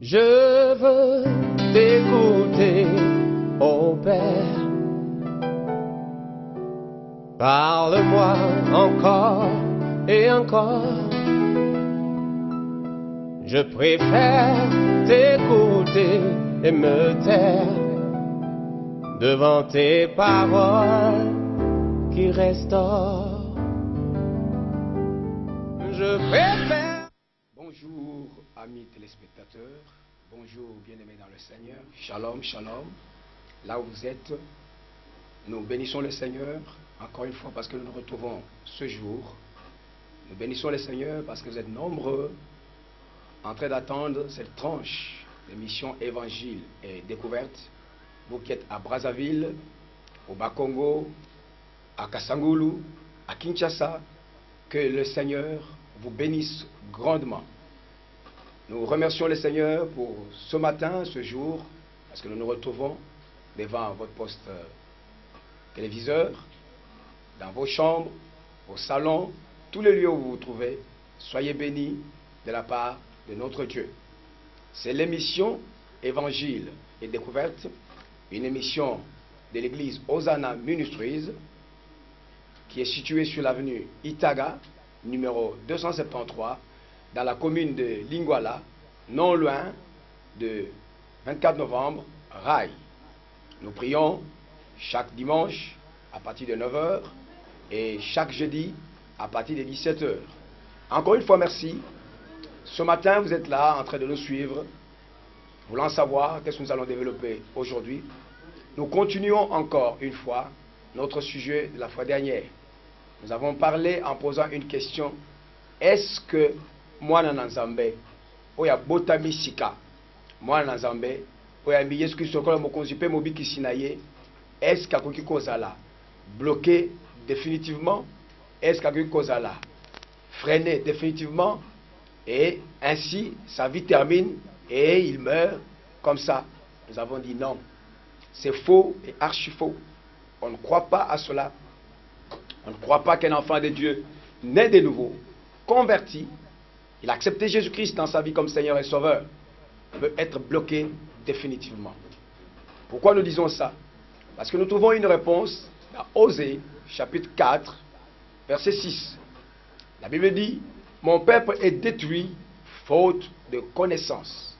Je veux t'écouter, ô Père. Parle-moi encore et encore. Je préfère t'écouter et me taire devant tes paroles qui restaurent. Je préfère. Bonjour amis téléspectateurs, bonjour bien-aimés dans le Seigneur, shalom, shalom. Là où vous êtes, nous bénissons le Seigneur encore une fois parce que nous nous retrouvons ce jour. Nous bénissons le Seigneur parce que vous êtes nombreux en train d'attendre cette tranche d'émission Évangile et Découverte. Vous qui êtes à Brazzaville, au Bas-Congo, à Kassangulu, à Kinshasa, que le Seigneur vous bénisse grandement. Nous remercions le Seigneur pour ce matin, ce jour, parce que nous nous retrouvons devant votre poste téléviseur, dans vos chambres, vos salons, tous les lieux où vous vous trouvez. Soyez bénis de la part de notre Dieu. C'est l'émission Évangile et Découverte, une émission de l'église Hosanna Ministries, qui est située sur l'avenue Itaga, numéro 273, dans la commune de Lingwala, non loin de 24 novembre, Rail. Nous prions chaque dimanche à partir de 9h et chaque jeudi à partir de 17h. Encore une fois, merci. Ce matin, vous êtes là en train de nous suivre, voulant savoir qu'est-ce que nous allons développer aujourd'hui. Nous continuons encore une fois notre sujet de la fois dernière. Nous avons parlé en posant une question. Est-ce que Mwana Nzambe, oya botami sika, Mwana Nzambe, oya mi Yesu Christ okola mokonzi pe mobiki sinaye, est-ce qu'akoki kozala bloqué définitivement? Est-ce qu'akoki kozala freiné définitivement? Et ainsi, sa vie termine et il meurt comme ça. Nous avons dit non. C'est faux et archi faux. On ne croit pas à cela. On ne croit pas qu'un enfant de Dieu, né de nouveau, converti, il a accepté Jésus-Christ dans sa vie comme Seigneur et Sauveur, peut être bloqué définitivement. Pourquoi nous disons ça? Parce que nous trouvons une réponse dans Osée, chapitre 4, verset 6. La Bible dit, « Mon peuple est détruit, faute de connaissance. »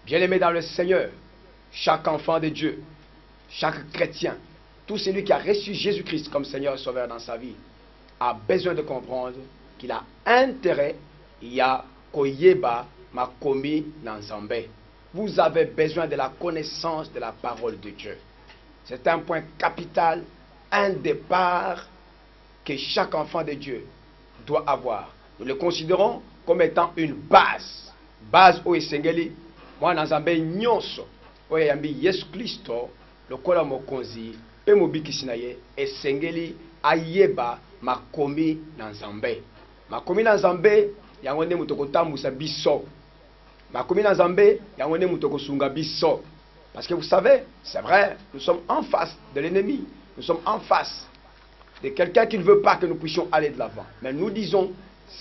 Bien-aimé dans le Seigneur, chaque enfant de Dieu, chaque chrétien, tout celui qui a reçu Jésus-Christ comme Seigneur et Sauveur dans sa vie, a besoin de comprendre qu'il a intérêt, il y a Koyeba Makomi Nanzambe. Vous avez besoin de la connaissance de la parole de Dieu. C'est un point capital, un départ que chaque enfant de Dieu doit avoir. Nous le considérons comme étant une base. Base au Esengeli, moi Nanzambe nyonso, o yambi Yesu Christo, le kola mokonzi, pe mobiki sinaye, Esengeli ayeba makomi Nanzambe. Makomi Nanzambe, yangone mutoko tambusa biso. Makomi Nanzambe, yangone mutoko sunga biso. Parce que vous savez, c'est vrai, nous sommes en face de l'ennemi. Nous sommes en face de quelqu'un qui ne veut pas que nous puissions aller de l'avant. Mais nous disons,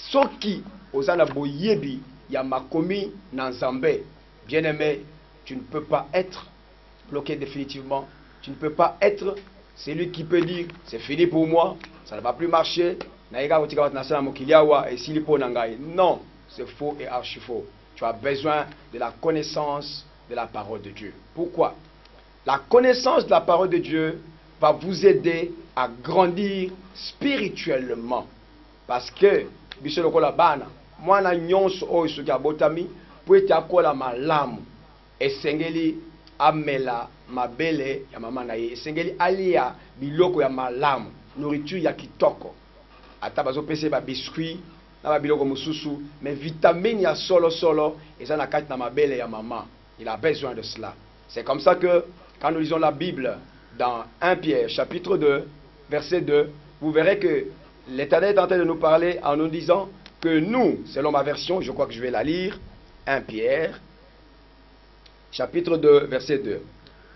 Soki, Ozana Boyebi, Yamakomi Nanzambe. Bien-aimé, tu ne peux pas être bloqué définitivement. Tu ne peux pas être celui qui peut dire, c'est fini pour moi, ça ne va plus marcher. Non, c'est faux et archi faux. Tu as besoin de la connaissance de la parole de Dieu. Pourquoi? La connaissance de la parole de Dieu va vous aider à grandir spirituellement. Parce que, moi, na nyonso o isoki abotami, pour être akola malamu, esengeli amela mabele ya mama na ye, esengeli alia biloko ya malamu, nourriture ya kitoko. Ata bazo pese ba biscuit na ba biloko mususu, mais vitamine ya solo solo eza na kati na mabele ya maman. Il a besoin de cela. C'est comme ça que quand nous lisons la Bible dans 1 Pierre chapitre 2 verset 2, vous verrez que l'Éternel est en train de nous parler en nous disant que nous, selon ma version, je crois que je vais la lire, 1 Pierre chapitre 2 verset 2.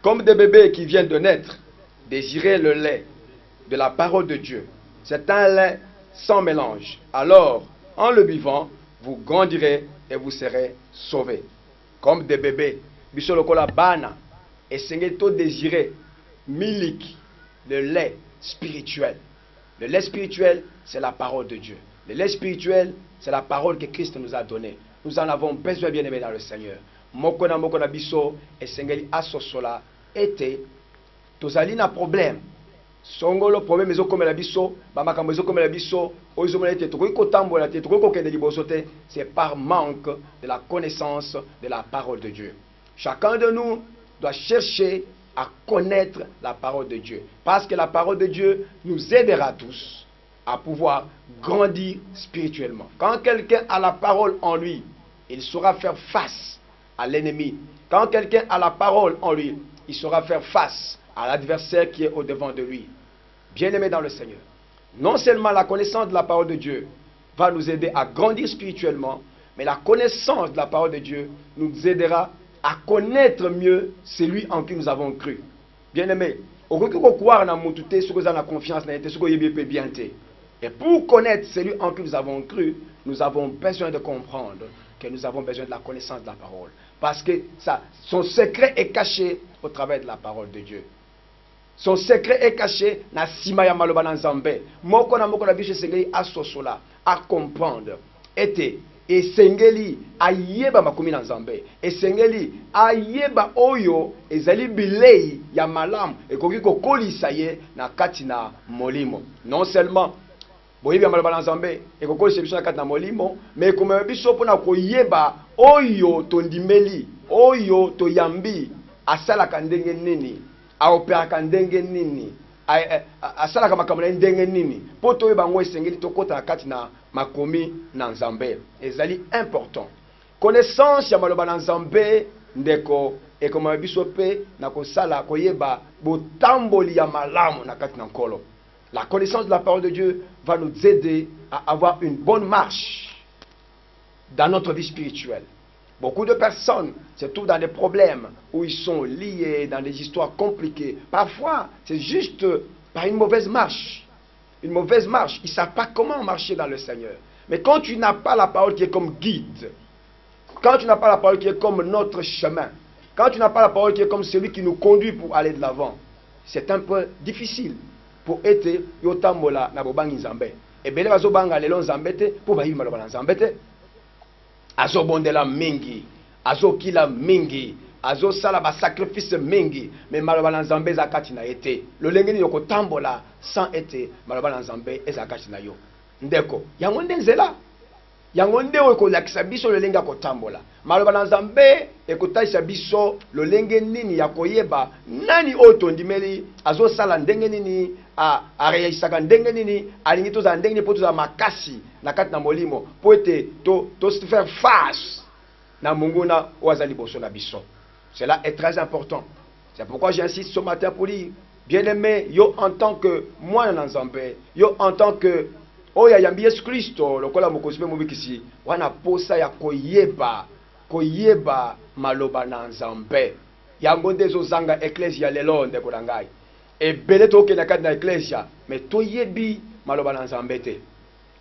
Comme des bébés qui viennent de naître, désirez le lait de la parole de Dieu. C'est un lait sans mélange. Alors, en le buvant, vous grandirez et vous serez sauvés. comme des bébés. Biso lokola bana. Et Seigneur, to désirer milik, le lait spirituel. Le lait spirituel, c'est la parole de Dieu. Le lait spirituel, c'est la parole que Christ nous a donnée. Nous en avons besoin, bien aimé dans le Seigneur. Mokona mokona biso et Seigneur asosola était tozali na problème. Songolo problème ezo comme la biso, ba makambo ezo comme la biso, ozo mona te tokoki kotambola te tokoki kokende liboso te, c'est par manque de la connaissance de la parole de Dieu. Chacun de nous doit chercher à connaître la parole de Dieu, parce que la parole de Dieu nous aidera tous à pouvoir grandir spirituellement. Quand quelqu'un a la parole en lui, il saura faire face à l'ennemi. Quand quelqu'un a la parole en lui, il saura faire face à l'adversaire qui est au-devant de lui. Bien-aimé dans le Seigneur, non seulement la connaissance de la parole de Dieu va nous aider à grandir spirituellement, mais la connaissance de la parole de Dieu nous aidera à connaître mieux celui en qui nous avons cru. Bien-aimé, et pour connaître celui en qui nous avons cru, nous avons besoin de comprendre que nous avons besoin de la connaissance de la parole. Parce que son secret est caché au travers de la parole de Dieu. Son secret est caché na simaya maloba na nzambe. Moko na biso sengeli asosola, à comprendre. Et sengeli ayeba makomi na nzambe. Et sengeli ayeba oyo ezali bilei ya malamu ekoki kokolisa ye na kati na molimo. Non seulement boyebi ya maloba na nzambe ekokolisa biso na kati na molimo, mais komema biso mpona koyeba oyo tondimeli, oyo toyambi asalaka ndenge nini, aoperaka ndenge nini, asalaka makambo na ndenge nini, po toyeba ngo esengeli tokota na kati na makomi na nzambe. Ezali important. Connaissance ya maloba na nzambe ndeko ekomema biso pe na kosala koyeba botamboli ya malamu na kati na nkolo. La connaissance de la parole de Dieu va nous aider à avoir une bonne marche dans notre vie spirituelle. Beaucoup de personnes se trouvent dans des problèmes où ils sont liés dans des histoires compliquées. Parfois, c'est juste par une mauvaise marche. Une mauvaise marche. Ils ne savent pas comment marcher dans le Seigneur. Mais quand tu n'as pas la parole qui est comme guide, quand tu n'as pas la parole qui est comme notre chemin, quand tu n'as pas la parole qui est comme celui qui nous conduit pour aller de l'avant, c'est un peu difficile pour être yotambola na bobangi nzambe. Et bele bazo banga lelo nzambe te pour bayi maloba nzambe te. Azo bondela mingi, azo kila mingi, azo sala ba sacrifice mingi, mais maloba nzambe za kati na ete. Lo lengeni yoko tambola sans ete maloba nzambe eza kati na yo. Ndeko, yango ndenzela. Yango nde oko lakisa biso lo lenga ko tambola. Maloba nzambe ekotaisa biso lo lenge nini ya koyeba nani oto ndimeli azo sala ndenge nini a reisaka ndenge nini alingi to za ndenge ni poto za makasi na kati na molimo po ete to se faire face na munguna wazali boso na biso. Cela est très important. C'est pourquoi j'insiste ce matin pour dire, bien-aimé, yo en tant que moi na nzambe, yo en tant que oya yambi Yesu Kristo lokola mokozi pe mobikisi wana posa ya koyeba maloba na nzambe. Yango ndezo zanga ecclesia lelo ndeko na ngai. Ebele toke na kati na ecclesia, mais toyebi maloba na nzambe te.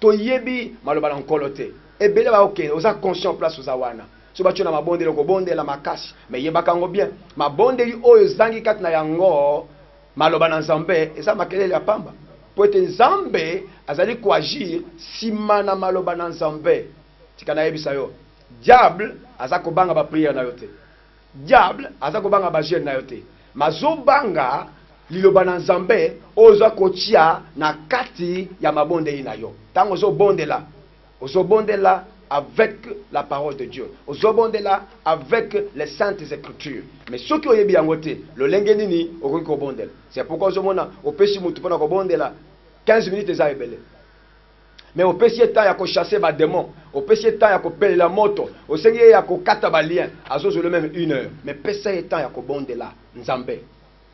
Toyebi maloba na nkolo te. Ebele ba okende oza conscient place oza wana. So ba tshona mabondelo ko bondela makasi, mais yebaka ngo bien. Mabondeli oyo zangi kati na yango maloba na nzambe eza makelele ya pamba. Po ete nzambe azali koagir sima na maloba na nzambe. Tika na yebisa yo. Diable aza kobanga ba prière na yo te. Diable aza kobanga ba jeûne na yo te. Mazobanga liloba na nzambe oza kotia na kati ya mabondeli na yo. Tango ozobondela avec la parole de Dieu. Ozobondela avec les saintes écritures. Mais ce qui oyebi yango te, lo lenge nini okoki kobondela. C'est pourquoi ozomona opesi mutu pona kobondela 15 minutes eza ebele. Mais opesi temps ya ko chasser ba démon, opesi temps ya ko peler la moto, osengi ya ko kata ba lien, azozo le même 1 heure. Mais pesa temps ya ko bondela nzambe.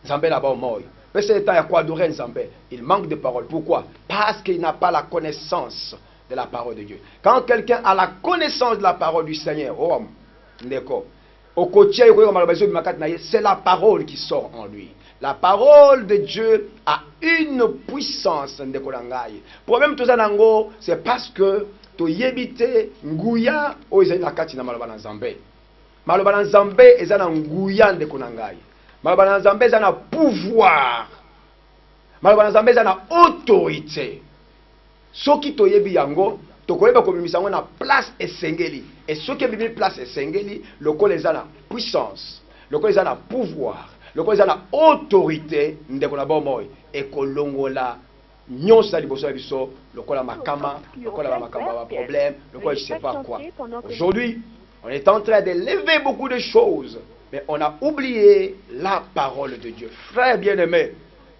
Nzambe là bas moyo. Pesa temps ya ko adorer nzambe. Il manque de parole. Pourquoi? Parce qu'il n'a pas la connaissance de la parole de Dieu. Quand quelqu'un a la connaissance de la parole du Seigneur, oh, c'est la parole qui sort en lui. La parole de Dieu a une puissance. Problème tout ça, c'est parce que tu yebite nguya o ezali na kati na maloba na nzambe. maloba na nzambe eza na nguya ndeko na ngai. Maloba na nzambe eza na pouvoir. Maloba na nzambe eza na autorité. Soki toyebi yango tokoyeba komimisa yango na place esengeli. Et soki ebimi place esengeli lokola eza na puissance, lokola eza na pouvoir, lokola eza na autorité ndeko na bomoi ekolongola nyonso liboso ya biso lokola makama, lokola makamba ba problème, lokola je sais pas quoi. Aujourd'hui, on est en train d'élever beaucoup de choses, mais on a oublié la parole de Dieu. Frère bien-aimé,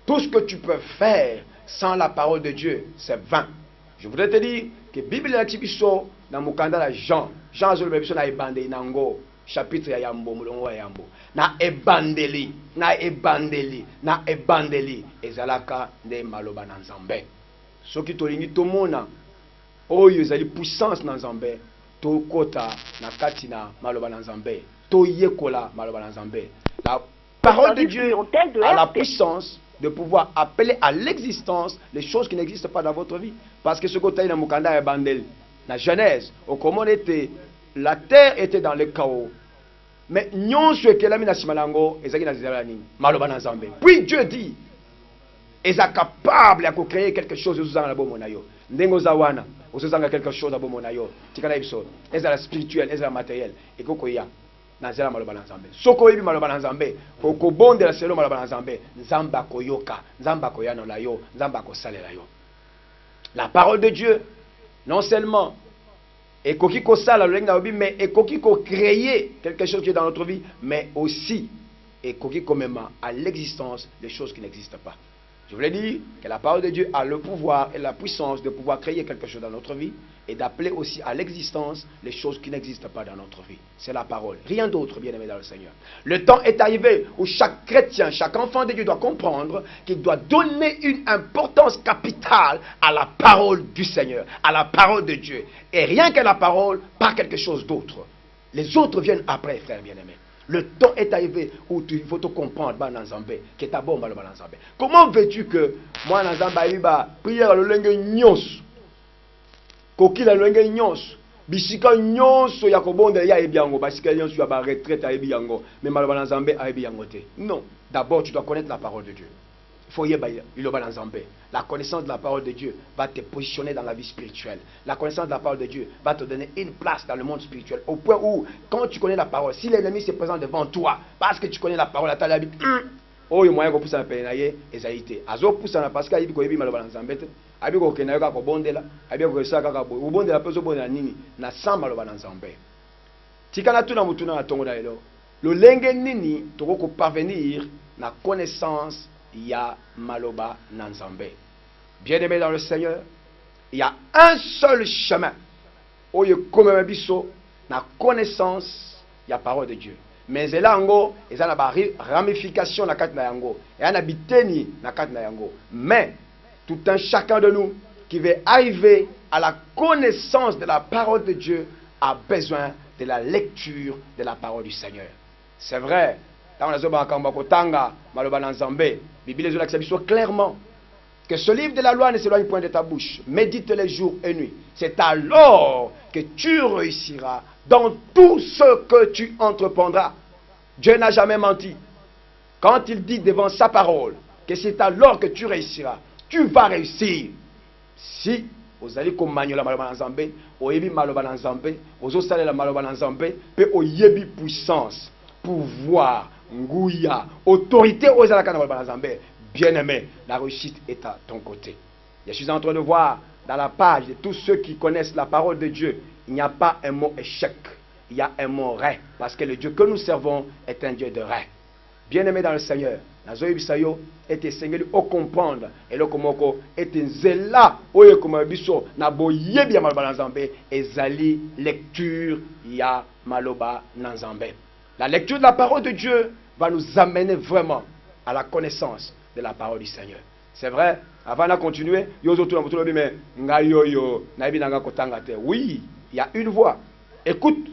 tout ce que tu peux faire sans la parole de Dieu, c'est vain. Je voudrais te dire que la Bible est dans le Mukanda Jean. Jean Zolo Biso na ebandeli nango chapitre ya Yambo mulongo ya Yambo. Na ebandeli ezalaka nde maloba na Nzambe. Soki tolingi tomona oyo ezali puissance na Nzambe, tokota na kati na maloba na Nzambe, toyekola maloba na Nzambe. La parole de Dieu a la puissance de pouvoir appeler à l'existence les choses qui n'existent pas dans votre vie. Parce que ce côté dans Mukanda et Bandel, la Genèse, au comment était, la terre était dans le chaos. Mais nous, ce que l'ami Nasimalango, puis Dieu dit, ils sont capables de créer quelque chose dans la bomonayo. Ndengo zawana, osozanga quelque chose dans bomonayo. Tikana ibiso, ezala spirituel, ezala matériel. Et kokoya. Nazela maloba na Nzambe. Soko yebi maloba na Nzambe, okobondela selo maloba na Nzambe, Nzamba koyoka, Nzamba koyano la yo, Nzamba kosalela yo. La parole de Dieu, non seulement ekoki kosala lolenge na obi, mais ekoki ko créer quelque chose qui est dans notre vie, mais aussi ekoki komema à l'existence des choses qui n'existent pas. Je voulais dire que la parole de Dieu a le pouvoir et la puissance de pouvoir créer quelque chose dans notre vie et d'appeler aussi à l'existence les choses qui n'existent pas dans notre vie. C'est la parole. Rien d'autre, bien-aimé dans le Seigneur. Le temps est arrivé où chaque chrétien, chaque enfant de Dieu doit comprendre qu'il doit donner une importance capitale à la parole du Seigneur, à la parole de Dieu. Et rien que la parole, pas quelque chose d'autre. Les autres viennent après, frère bien-aimé. Le temps est arrivé où il faut te comprendre, que ta bombe comment veux-tu que moi, prière le lenge nyos, kokila le lenge nyos, bisika nyos ya kobonde ya ebiango, basika nyos ya ba retraite ya ebiango, mais malobana nzambe a ebiango te. Non, d'abord tu dois connaître la parole de Dieu. La connaissance de la parole de Dieu va te positionner dans la vie spirituelle. La connaissance de la parole de Dieu va te donner une place dans le monde spirituel. Au point où, quand tu connais la parole, si l'ennemi se présente devant toi, parce que tu connais la parole, tu as l'habitude. Oh, il y a moyen de pousser la peine, ezalité. Azo pousse la parce qu'il y a des malobans zambete. Abi ko kenaya ka bondela, abi ko saka ka bo. Ubondela peso bonela nini na samba malobans zambe. Tikana tuna mutuna na tongo dailo. Le lenge nini toko parvenir na connaissance ya maloba nanzambe. Bien-aimé dans le Seigneur, il y a un seul chemin. Oye comme biso na connaissance ya parole de Dieu. Mais là ngo ezana ba ramification na kati na yango. Et ana biteni na kati na yango. Mais tout un chacun de nous qui veut arriver à la connaissance de la parole de Dieu a besoin de la lecture de la parole du Seigneur. C'est vrai. Dans la Zoba Kambakotanga, Maloba Nzambe, Bible les clairement que ce livre de la loi ne s'éloigne point de ta bouche. Médite les jours et nuits. C'est alors que tu réussiras dans tout ce que tu entreprendras. Dieu n'a jamais menti. Quand il dit devant sa parole que c'est alors que tu réussiras, tu vas réussir. Si vous allez comme Manuela Maloba Nzambe, Oyebi Maloba Nzambe, Ozosale la Maloba Nzambe, pe Oyebi puissance, pouvoir, Ngouya, autorité aux Nzambe. Bien-aimé, la réussite est à ton côté. Je suis en train de voir dans la page de tous ceux qui connaissent la parole de Dieu, il n'y a pas un mot échec, il y a un mot ré, parce que le Dieu que nous servons est un Dieu de ré. Bien-aimé dans le Seigneur, Nazoï Bisayo était Seigneur au comprendre, et le Komoko était zéla, oye comme biso, naboye bien Maloba Nzambe, et zali lecture ya Maloba Nzambe. La lecture de la parole de Dieu va nous amener vraiment à la connaissance de la parole du Seigneur. C'est vrai, avant de continuer, oui, il y a une voix. Écoute,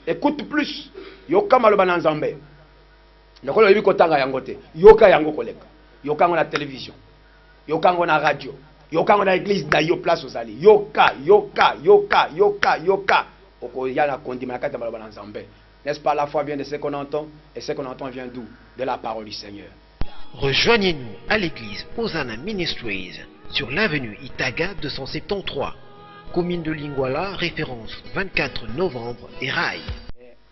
écoute plus. Yoka Maloba Nzambe. Yoka yango koleka. Yoka na télévision. Yoka na radio. Yoka na église na yo place aux alliés. Yoka. Oko yana kondima na kati Maloba Nzambe. N'est-ce pas, la foi vient de ce qu'on entend, et ce qu'on entend vient d'où? De la parole du Seigneur. Rejoignez-nous à l'église Hosanna Ministries sur l'avenue Itaga 273, commune de Lingwala, référence 24 novembre et Rail.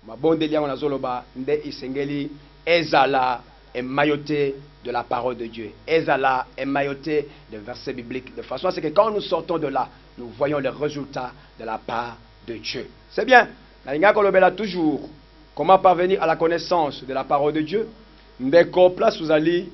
Mabonde liango na zoloba nde isengeli ezala émailloté de la parole de Dieu. Ezala émailloté de versets bibliques, de façon à ce que quand nous sortons de là, nous voyons les résultats de la part de Dieu. C'est bien. Nalinga kolobela toujours comment parvenir à la connaissance de la parole de Dieu. Ndeko place vous allez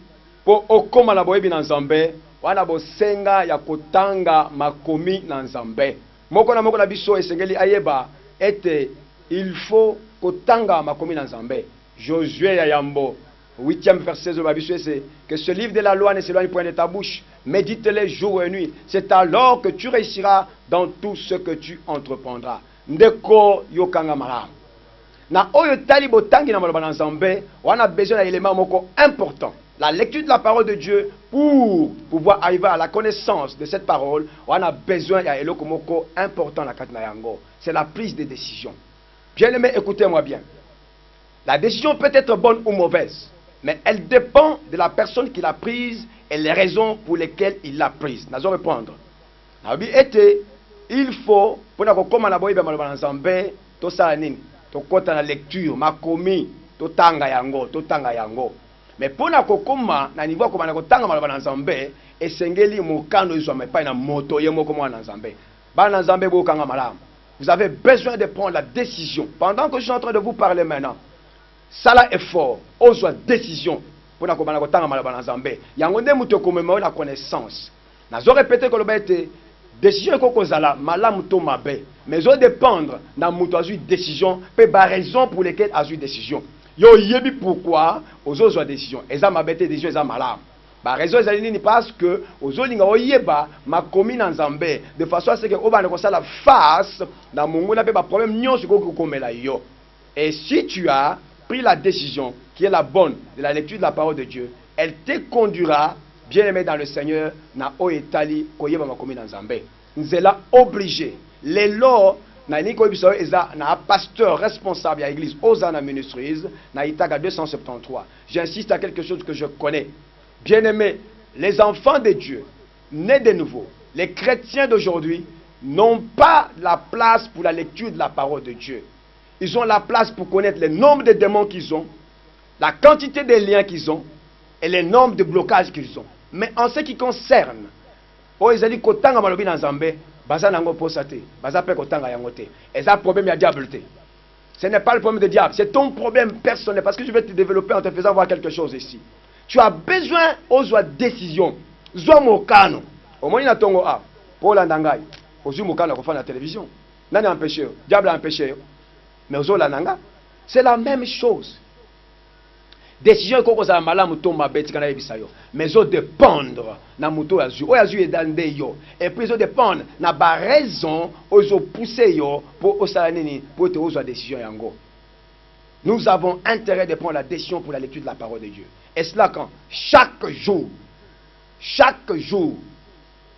pour okoma na boyebi na Nzambe, wana bosenga ya kotanga makomi na Nzambe. Moko na biso esengeli ayeba ete il faut kotanga makomi na Nzambe. Josué ya Yambo 8e verset de Bible, c'est que ce livre de la loi ne s'éloigne point de ta bouche, médite-les jour et nuit. C'est alors que tu réussiras dans tout ce que tu entreprendras. Ndeko yokanga maram. Na oyo tali botangi na maloba na Nzambe, on a besoin d'un élément moko important. La lecture de la parole de Dieu, pour pouvoir arriver à la connaissance de cette parole, on a besoin d'un élément moko important la katna yango. C'est la prise de décision. Bien-aimé, écoutez-moi bien. La décision peut être bonne ou mauvaise, mais elle dépend de la personne qui l'a prise et les raisons pour lesquelles il l'a prise. Nous allons répondre. Il faut, pour nous comme on a besoin de Nzambe, to sala nini, to kota na lecture, makomi, to tanga yango. Mais pour nous kokoma na niveau comme na kotanga maloba Nzambe, esengeli mokano izwa mepa na moto yemo comme na Nzambe. Ba na Nzambe bo kanga malamu. Vous avez besoin de prendre la décision. Pendant que je suis en train de vous parler maintenant, ça là est fort. On soit décision. Pour nous comme na kotanga maloba Nzambe. Yango nde muto komema la connaissance. Nazo répéter que le bête décision ko zala malamu to mabe. Mais on dépendre na muto azu décision, pe ba raison pour lesquelles azu décision. Yo yebi pourquoi aux autres décision. Eza mabete décision eza malamu. Ba raison ezali nini parce que ozolinga oyeba makomi na Nzambe de façon à ce que obana ko sala face na mungu na pe ba problème nyonso ko komela yo. Et si tu as pris la décision qui est la bonne de la lecture de la parole de Dieu, elle te conduira bien aimé dans le Seigneur na oetali koyeba makomi na Nzambe. Nzela obligé les lois na niko biso eza na pasteur responsable à l'église Hosanna Ministries na Itaga 273. J'insiste à quelque chose que je connais. Bien-aimés, les enfants de Dieu, nés de nouveau, les chrétiens d'aujourd'hui, n'ont pas la place pour la lecture de la parole de Dieu. Ils ont la place pour connaître le nombre de démons qu'ils ont, la quantité de liens qu'ils ont et le nombre de blocages qu'ils ont. Mais en ce qui concerne, ce n'est pas le problème du diable, c'est ton problème personnel. Parce que je vais te développer en te faisant voir quelque chose ici. Tu as besoin de décision. Zomokano. Au moins, il y a ton A. Pour l'andangai. Au Zumokano, on fait la télévision. Nani empêché. Diable a empêché. Mais au Zolananga, c'est la même chose. Décision qu'on a malamu tomba beti kana ebisayo. Mais au dépendre na muto azu. O azu edande yo. Et puis au dépendre na ba raison ozo pousser yo pour osalanini pour te ozo décision yango. Nous avons intérêt de prendre la décision pour la lecture de la parole de Dieu. Et cela quand? Chaque jour.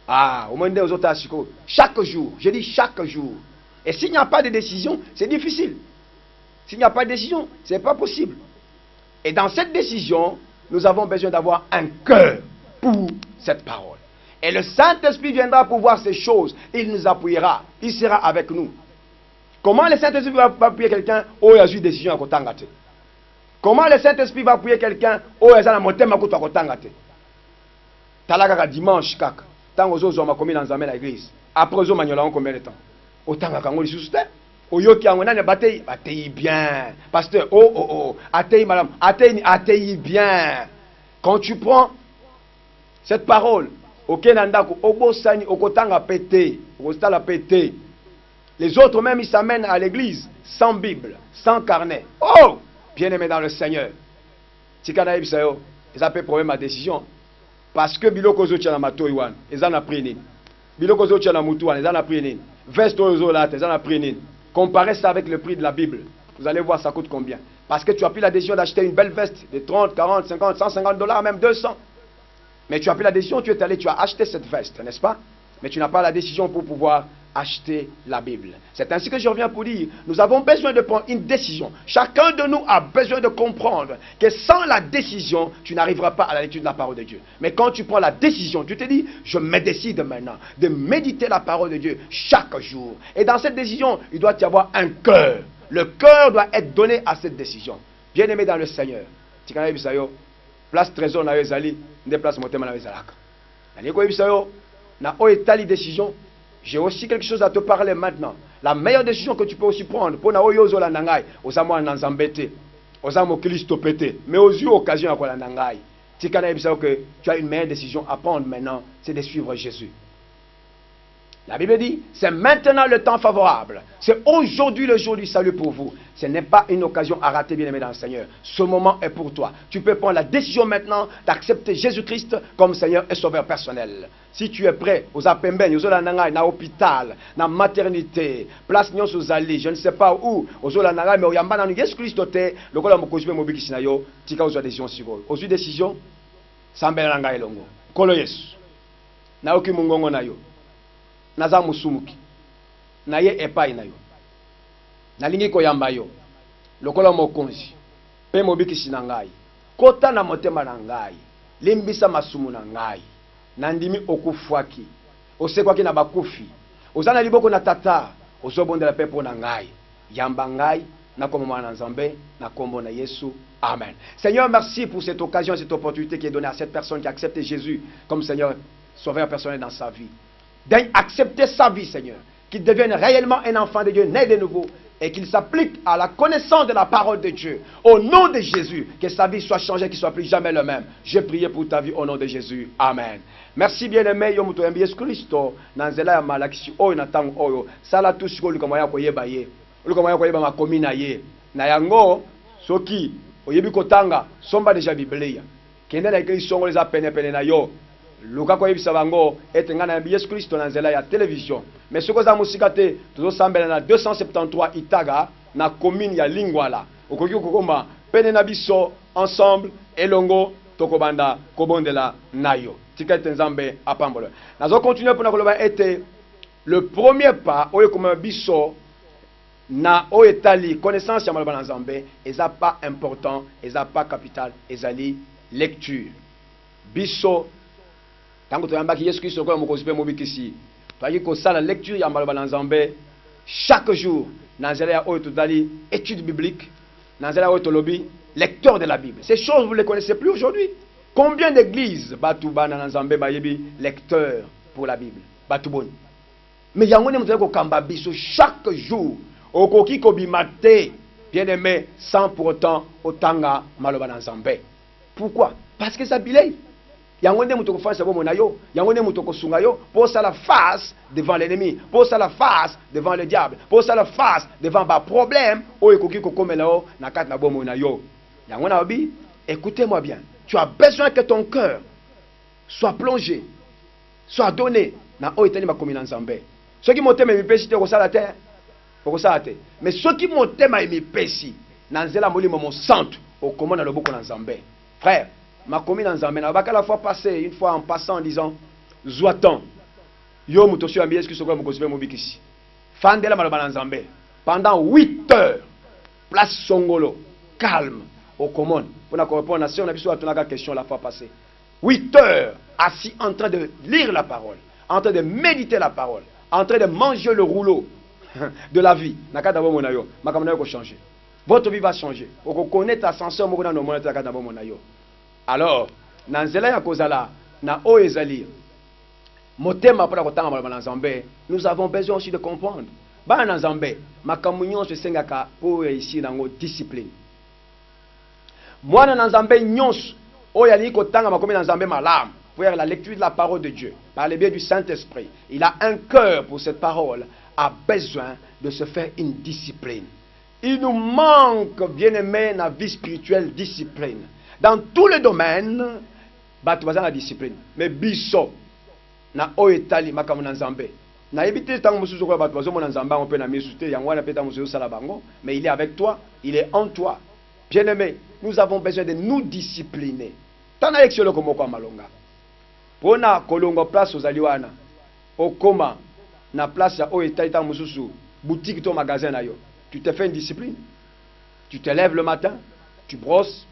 Ah, au moins des autres asiko. Chaque jour. Je dis chaque jour. Et s'il n'y a pas de décision, c'est difficile. S'il n'y a pas de décision, ce n'est pas possible. Et dans cette décision, nous avons besoin d'avoir un cœur pour cette parole. Et le Saint-Esprit viendra pour voir ces choses. Il nous appuiera. Il sera avec nous. Comment le Saint-Esprit va appuyer quelqu'un où il y a eu décision à Kotangate? Comment le Saint-Esprit va appuyer quelqu'un où il y a un motem à Kotangate? Talaka dimanche, kaka. Tant aux autres, on m'a commis dans l'église. Après, aux autres, on combien de temps? Autant qu'à Kangoli sous terre. Oyoki angona batei bien. Pasteur, atei madame, atei bien. Quand tu prends cette parole, okenandako obosani okotanga pété, okostala pété. Les autres même ils s'amènent à l'église sans Bible, sans carnet. Oh, bien-aimé dans le Seigneur. Tikana ebisayo, ils ont problème à décision parce que biloko zo tchana matoiwan, ils en a pris nini. Biloko zo tchana mutuan, ils en a pris nini. Veste ozo là, ils en a pris nini. Comparez ça avec le prix de la Bible. Vous allez voir ça coûte combien. Parce que tu as pris la décision d'acheter une belle veste de 30, 40, 50, 150 $, même 200. Mais tu as pris la décision, tu es allé, tu as acheté cette veste, n'est-ce pas? Mais tu n'as pas la décision pour pouvoir acheter la Bible. C'est ainsi que je reviens pour dire, nous avons besoin de prendre une décision. Chacun de nous a besoin de comprendre que sans la décision, tu n'arriveras pas à la lecture de la parole de Dieu. Mais quand tu prends la décision, tu te dis, je me décide maintenant de méditer la parole de Dieu chaque jour. Et dans cette décision, il doit y avoir un cœur. Le cœur doit être donné à cette décision. Bien-aimé dans le Seigneur, place trésor na ezali, ne place motema na ezalaka. Na oetali décision. J'ai aussi quelque chose à te parler maintenant. La meilleure décision que tu peux aussi prendre pour na oyozo la nangai, osamo nanzambete, osamo Christo pété, mais aux yeux occasion à quoi la nangai. Tikana que tu as une meilleure décision à prendre maintenant, c'est de suivre Jésus. La Bible dit, c'est maintenant le temps favorable. C'est aujourd'hui le jour du salut pour vous. Ce n'est pas une occasion à rater, bien aimé dans le Seigneur. Ce moment est pour toi. Tu peux prendre la décision maintenant d'accepter Jésus-Christ comme Seigneur et Sauveur personnel. Si tu es prêt, aux apemben, aux olanangai, na hôpital, na maternité, place nyon sozali, je ne sais pas où, aux olanangai, mais au yambana nu Jésus Christ te, le kola mokojibe mobiki sinayo, tika aux décision sigo. Aux décision, sambela ngai longo. Kolo Yesu. Na oki mungongo na yo. Naza musumuki na ye epai na yo nalingi koyamba yo lokola mokonzi pe mobikisi na ngai kota na motema na ngai limbisa masumu na ngai nandimi okufwaki osekwaki na bakufi ozana liboko na tata ozobondela pe po na ngai yamba ngai na kombo mwana Nzambe na kombo na Yesu. Amen. Seigneur, merci pour cette occasion, cette opportunité qui est donnée à cette personne qui a accepté Jésus comme Seigneur sauveur personnel dans sa vie. D'accepter sa vie, Seigneur, qu'il devienne réellement un enfant de Dieu, né de nouveau, et qu'il s'applique à la connaissance de la parole de Dieu. Au nom de Jésus, que sa vie soit changée, qu'il ne soit plus jamais le même. J'ai prié pour ta vie au nom de Jésus. Amen. Merci bien-aimé, yo muto yambi Yesu Kristo, nanzela ya malakisi oyo na tango oyo, sala tu siko luka moya koyeba ye, luka moya koyeba makomi na ye. Na yango, soki, oyebi kotanga, somba deja Biblia. Kende na ikeli songo leza pene pene na yo. Luka ko yebisa bango etenga na Yesu Kristo na nzela ya télévision. Mais ce que za musika te tozo sambela na 273 Itaga na commune ya Lingwala. Okoki kokoma pene na biso ensemble elongo tokobanda kobondela nayo. Tika tenzambe apambolo. Nazo continuer pour na koloba ete le premier pas oyo koma biso na oetali connaissance ya maloba na Nzambe eza pas important, eza pas capital, ezali lecture. Biso tango toyambaki Yesu Kristo ko mokozi pe mobikisi toyaki ko sala lecture ya maloba na Nzambe chaque jour na nzela ya oyo tozali étude biblique na nzela oyo tolobi lecteur de la Bible. Ces choses vous ne les connaissez plus aujourd'hui. Combien d'églises batu bana na Nzambe bayebi lecteur pour la Bible batu boni mais yango ne mutako kamba biso chaque jour okoki ko bimate bien aimé sans pour autant otanga maloba na Nzambe. Pourquoi? Parce que ça bilay. Yango nde mutoko fasa bomo na yo, yango nde mutoko sunga yo, pour ça la face devant l'ennemi, pour ça la face devant le diable, pour ça la face devant ba problème o ekoki ko komela o na kat na bomo na yo. Yango na obi, écoutez-moi bien. Tu as besoin que ton cœur soit plongé, soit donné na o etani makomi na Nzambe. Ceux qui montent mes péchés te kosala terre, kosala te. Mais ceux qui montent mes péchés na nzela molimo mon centre, au comment na loboko na Nzambe. Frère, ma commune en Zambé, la fois passée, une fois en passant en disant Zouatan, yo mutosu ambiye ce que ce que mokosibe mobikisi. Fandela maloba en Zambé. Pendant 8 heures, place Songolo, calme, au commune. Pour la répondre, on a vu sur la question la fois passée. 8 heures, assis en train de lire la parole, en train de méditer la parole, en train de manger le rouleau de la vie. Nakata bo monayo, makamana ko changer. Votre vie va changer. Vous connaissez ascenseur moko na no monata nakata bo monayo. Alors, dans nzela ya kozala na oezali motema pour kotanga maloba na Nzambe, nous avons besoin aussi de comprendre. Ba na Nzambe, makambo nyonso esengaka po réussir nango discipline. Mwana na Nzambe nyonso oyo ali kotanga makomi na Nzambe malamu, pour la lecture de la parole de Dieu, par le biais du Saint-Esprit, il a un cœur pour cette parole, a besoin de se faire une discipline. Il nous manque, bien-aimé, dans la vie spirituelle, discipline. Dans tous les domaines, batu baza na discipline. Mais biso na oetali makamu na Nzambe. Na ebite tango mususu ko batu bazo mona Nzambe on peut na misute yango na peta mususu sala bango, mais il est avec toi, il est en toi. Bien-aimé, nous avons besoin de nous discipliner. Tana yexio loko moko malonga. Pona kolongo place ozali wana. Okoma na place ya oetaita mususu boutique ton magasin na yo. Tu te fais une discipline. Tu te lèves le matin, tu brosses,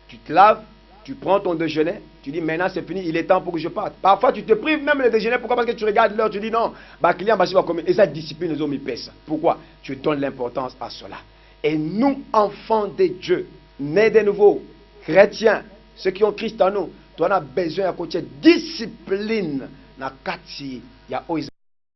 tu te laves, tu prends ton déjeuner, tu dis maintenant c'est fini, il est temps pour que je parte. Parfois tu te prives même le déjeuner, pourquoi? Parce que tu regardes l'heure, tu dis non, bah client va combien. Et cette discipline nous mis pèse. Pourquoi? Tu donnes l'importance à cela. Et nous, enfants de Dieu, nés de nouveau, chrétiens, ceux qui ont Christ en nous, tu en as besoin à côté discipline na kati ya